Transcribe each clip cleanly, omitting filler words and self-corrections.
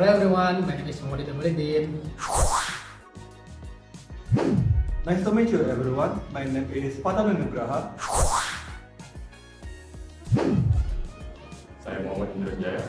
everyone, my name is Mauliddin. Nice to meet you everyone. My name is Fatony Nugraha. Saya Indra.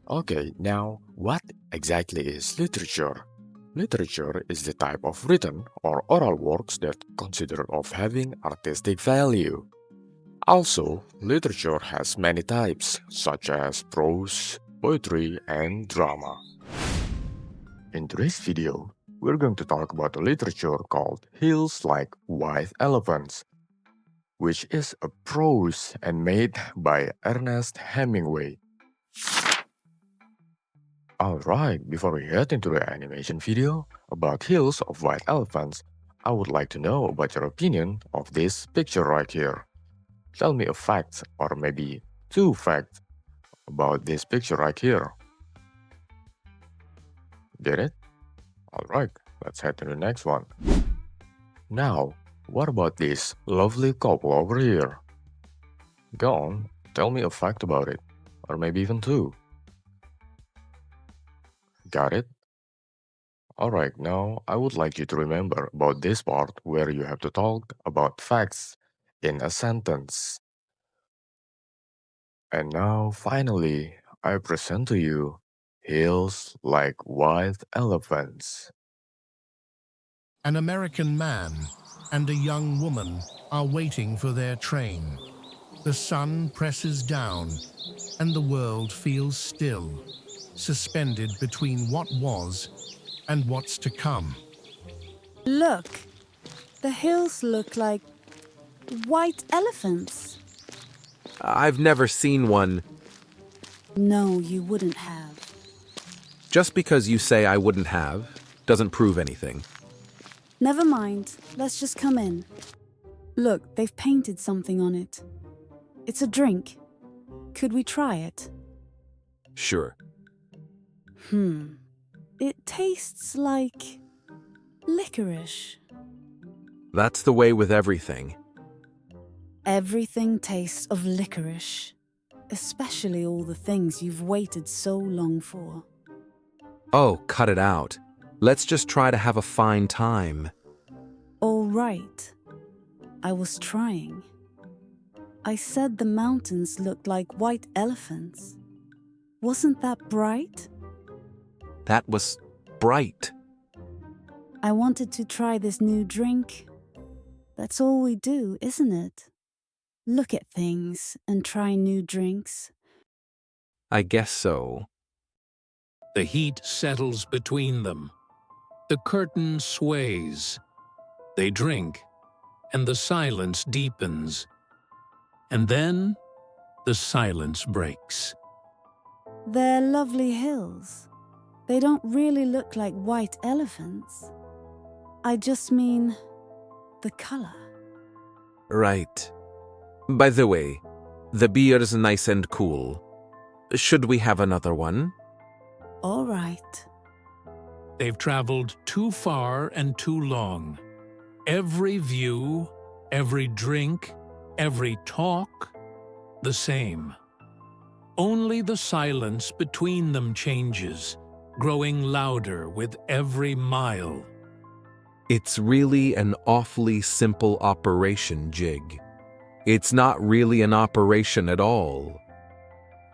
Okay, now what exactly is literature? Literature is the type of written or oral works that considered of having artistic value. Also, literature has many types, such as prose, poetry, and drama. In today's video, we're going to talk about a literature called Hills Like White Elephants, which is a prose and made by Ernest Hemingway. Alright, before we head into the animation video about Hills of White Elephants, I would like to know about your opinion of this picture right here. Tell me a fact or maybe two facts about this picture right here. Get it? Alright, let's head to the next one. Now, what about this lovely couple over here? Go on, tell me a fact about it, or maybe even two. Got it? Alright, now I would like you to remember about this part where you have to talk about facts in a sentence. And now, finally, I present to you Hills Like White Elephants. An American man and a young woman are waiting for their train. The sun presses down and the world feels still, suspended between what was and what's to come. Look, the hills look like white elephants. I've never seen one. No, you wouldn't have. Just because you say I wouldn't have, doesn't prove anything. Never mind, let's just come in. Look, they've painted something on it. It's a drink. Could we try it? Sure. It tastes like licorice. That's the way with everything. Everything tastes of licorice, especially all the things you've waited so long for. Oh, cut it out. Let's just try to have a fine time. All right. I was trying. I said the mountains looked like white elephants. Wasn't that bright? That was bright. I wanted to try this new drink. That's all we do, isn't it? Look at things and try new drinks. I guess so. The heat settles between them. The curtain sways. They drink, and the silence deepens. And then the silence breaks. They're lovely hills. They don't really look like white elephants. I just mean the color. Right. By the way, the beer's nice and cool. Should we have another one? All right. They've traveled too far and too long. Every view, every drink, every talk, the same. Only the silence between them changes, growing louder with every mile. It's really an awfully simple operation, Jig. It's not really an operation at all.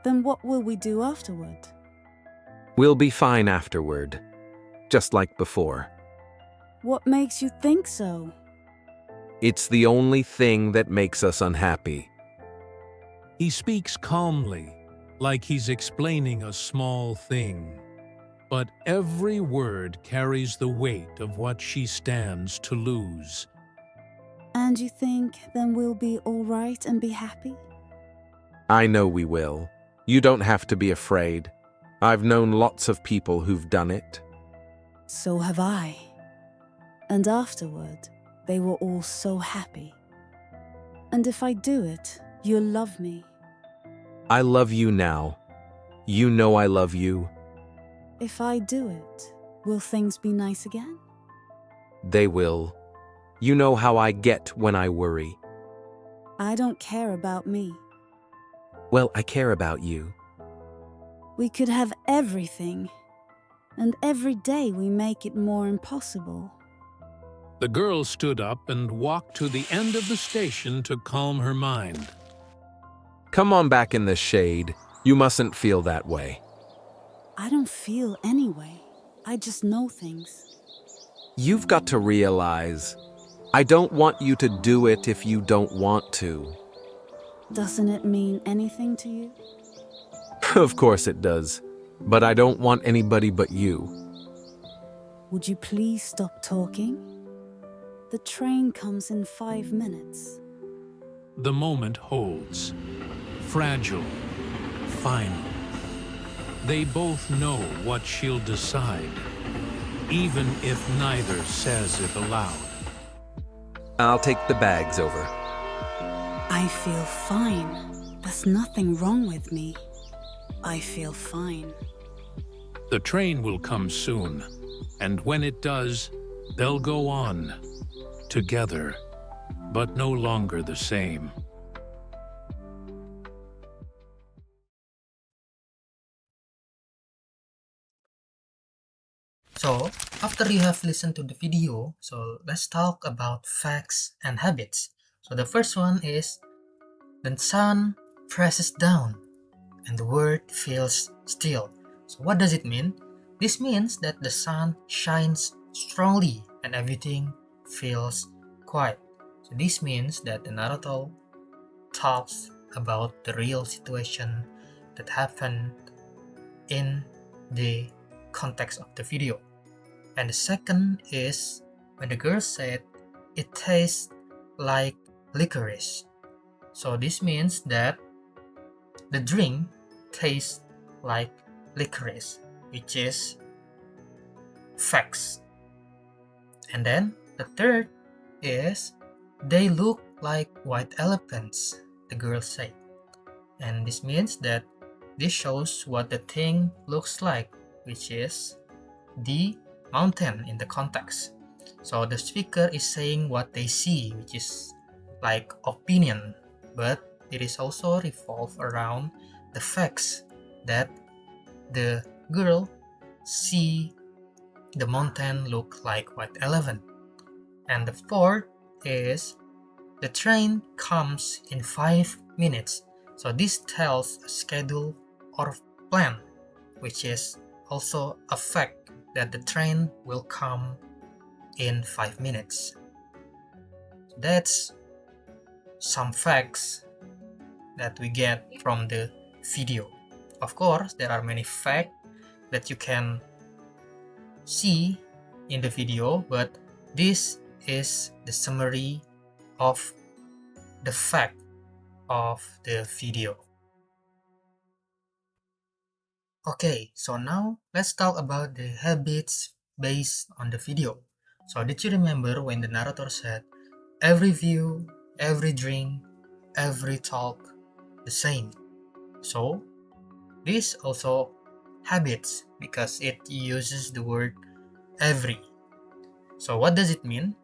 Then what will we do afterward? We'll be fine afterward, just like before. What makes you think so? It's the only thing that makes us unhappy. He speaks calmly, like he's explaining a small thing. But every word carries the weight of what she stands to lose. And you think then we'll be all right and be happy? I know we will. You don't have to be afraid. I've known lots of people who've done it. So have I. And afterward, they were all so happy. And if I do it, you'll love me. I love you now. You know I love you. If I do it, will things be nice again? They will. You know how I get when I worry. I don't care about me. Well, I care about you. We could have everything, and every day we make it more impossible. The girl stood up and walked to the end of the station to calm her mind. Come on back in the shade. You mustn't feel that way. I don't feel anyway. I just know things. You've got to realize, I don't want you to do it if you don't want to. Doesn't it mean anything to you? Of course it does. But I don't want anybody but you. Would you please stop talking? The train comes in 5 minutes. The moment holds. Fragile. Final. They both know what she'll decide, even if neither says it aloud. I'll take the bags over. I feel fine. There's nothing wrong with me. I feel fine. The train will come soon, and when it does, they'll go on, together, but no longer the same. So, after you have listened to the video, so let's talk about facts and habits. So the first one is, the sun presses down and the world feels still. So what does it mean? This means that the sun shines strongly and everything feels quiet. So this means that the narrator talks about the real situation that happened in the context of the video. And the second is when the girl said it tastes like licorice. So this means that the drink tastes like licorice, which is facts. And then the third is they look like white elephants, the girl said. And this means that this shows what the thing looks like, which is the mountain in the context. So the speaker is saying what they see, which is like opinion, but it is also revolve around the facts that the girl see the mountain look like white elephant. And the fourth is the train comes in 5 minutes. So this tells a schedule or plan, which is also a fact that the train will come in 5 minutes. That's some facts that we get from the video. Of course, there are many facts that you can see in the video, but this is the summary of the fact of the video. Okay, so now let's talk about the habits based on the video. So did you remember when the narrator said, every view, every drink, every talk, the same? So this also habits because it uses the word every. So what does it mean?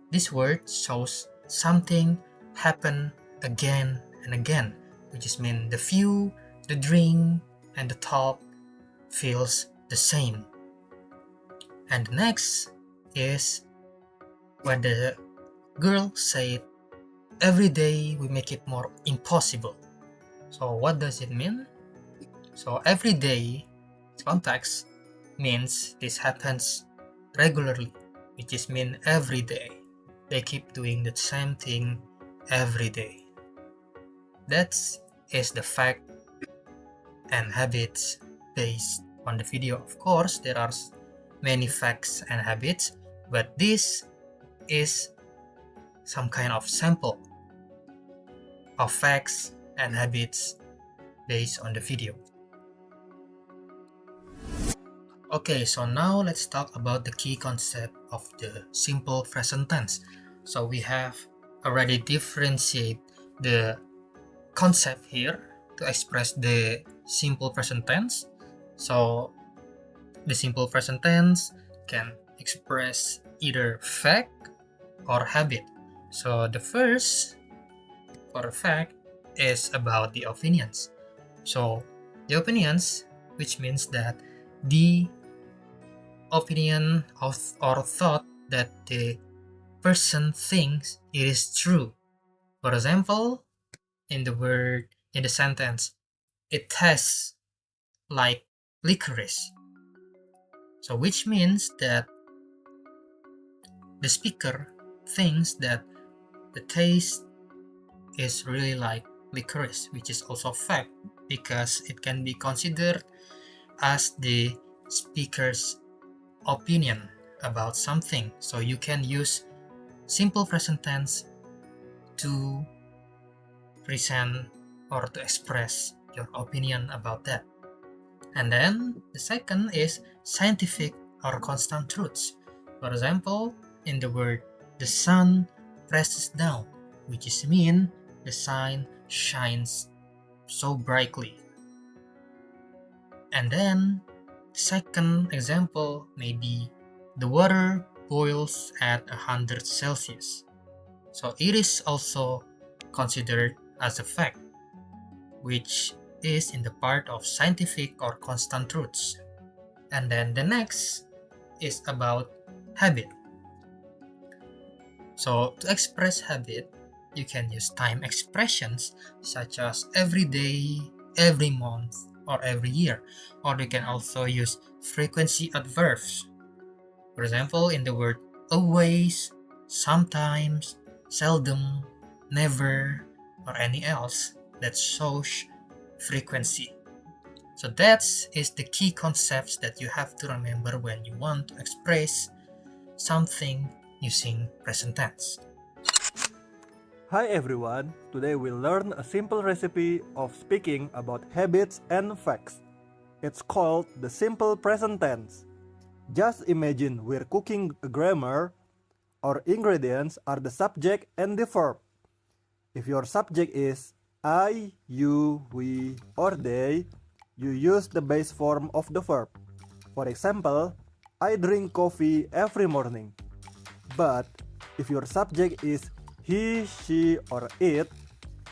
This word shows something happen again and again, which is mean the view, the drink, and the talk feels the same. And the next is when the girl said, every day we make it more impossible. So what does it mean? So every day context means this happens regularly, which is mean every day. They keep doing the same thing every day. That is the fact and habits based on the video. Of course, there are many facts and habits, but this is some kind of sample of facts and habits based on the video. Okay, so now let's talk about the key concept of the simple present tense. So we have already differentiate the concept here to express the simple present tense. So the simple present tense can express either fact or habit. So the first for a fact is about the opinions. So the opinions, which means that the opinion of or thought that the person thinks it is true. For example, in the sentence, it tastes like licorice. So which means that the speaker thinks that the taste is really like licorice, which is also fact because it can be considered as the speaker's opinion about something. So you can use simple present tense to present or to express your opinion about that. And then the second is scientific or constant truths. For example, in the word the sun presses down, which is mean the sun shines so brightly. And then the second example may be the water boils at 100 Celsius. So it is also considered as a fact, which is in the part of scientific or constant truths. And then the next is about habit. So to express habit, you can use time expressions such as every day, every month, or every year. Or you can also use frequency adverbs. For example, in the word always, sometimes, seldom, never, or any else that shows frequency. So that is the key concepts that you have to remember when you want to express something using present tense. Hi everyone, today we'll learn a simple recipe of speaking about habits and facts. It's called the simple present tense. Just imagine we're cooking a grammar. Our ingredients are the subject and the verb. If your subject is I, you, we, or they, you use the base form of the verb. For example, I drink coffee every morning. But if your subject is he, she, or it,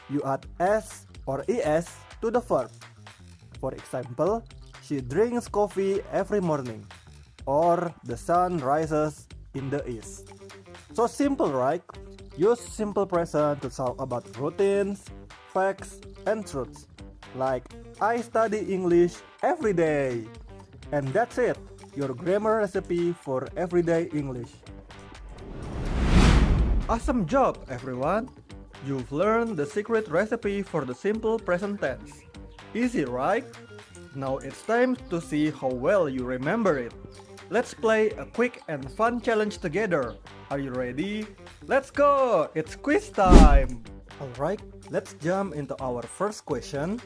you add s or es to the verb. For example, she drinks coffee every morning, or the sun rises in the east. So simple, right? Use simple present to talk about routines, facts, and truths. Like, I study English every day. And that's it, your grammar recipe for everyday English. Awesome job, everyone! You've learned the secret recipe for the simple present tense. Easy, right? Now it's time to see how well you remember it. Let's play a quick and fun challenge together. Are you ready? Let's go! It's quiz time! Alright, let's jump into our first question.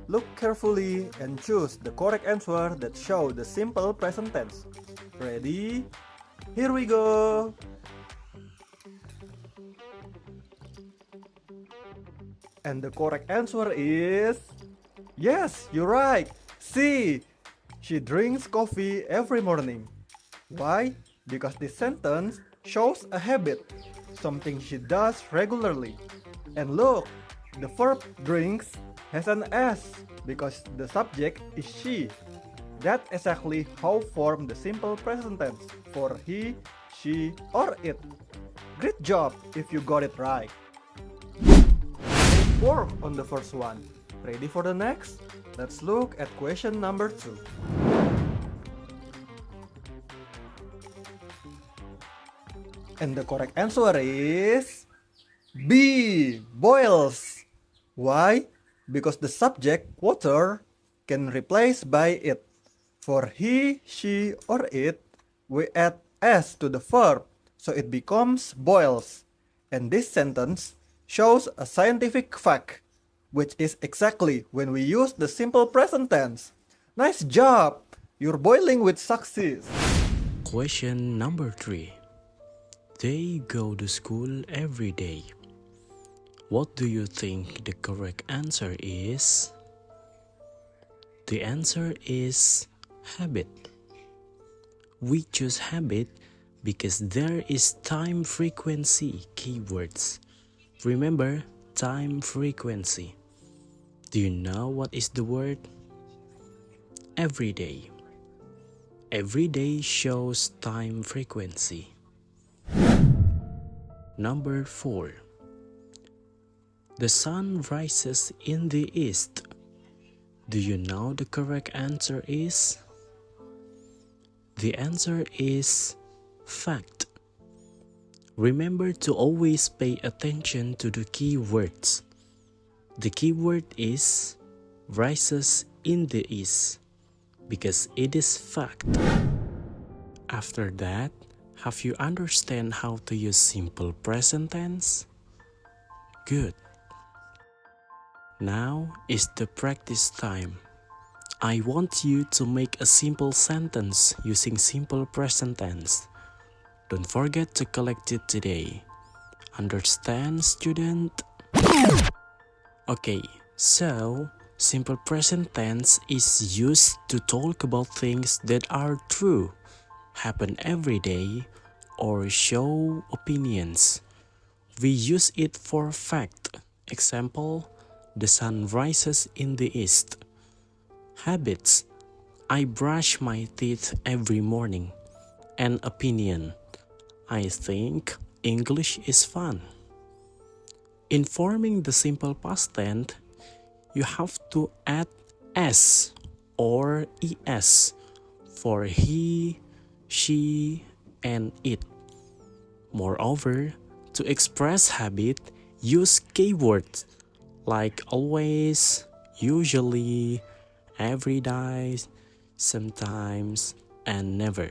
Look carefully and choose the correct answer that show the simple present tense. Ready? Here we go! And the correct answer is... Yes, you're right! C! She drinks coffee every morning. Why? Because this sentence shows a habit, something she does regularly. And look, the verb drinks has an S because the subject is she. That's exactly how form the simple present tense for he, she, or it. Great job if you got it right. Great work on the first one. Ready for the next? Let's look at question number 2. And the correct answer is B. Boils. Why? Because the subject, water, can replace by it. For he, she, or it, we add s to the verb, so it becomes boils. And this sentence shows a scientific fact, which is exactly when we use the simple present tense. Nice job! You're boiling with success. Question number 3. They go to school every day. What do you think the correct answer is? The answer is habit. We choose habit because there is time frequency keywords. Remember, time frequency. Do you know what is the word? Every day. Every day shows time frequency. Number 4. The sun rises in the east. Do you know the correct answer is? The answer is fact. Remember to always pay attention to the key words. The keyword is rises in the east because it is fact. After that, have you understand how to use simple present tense? Good. Now is the practice time. I want you to make a simple sentence using simple present tense. Don't forget to collect it today. Understand, student? Okay, so simple present tense is used to talk about things that are true, happen every day, or show opinions. We use it for fact. Example, the sun rises in the east. Habits, I brush my teeth every morning. An opinion, I think English is fun. In forming the simple past tense, you have to add s or es for he, she, and it. Moreover, to express habit, use keywords like always, usually, every day, sometimes, and never.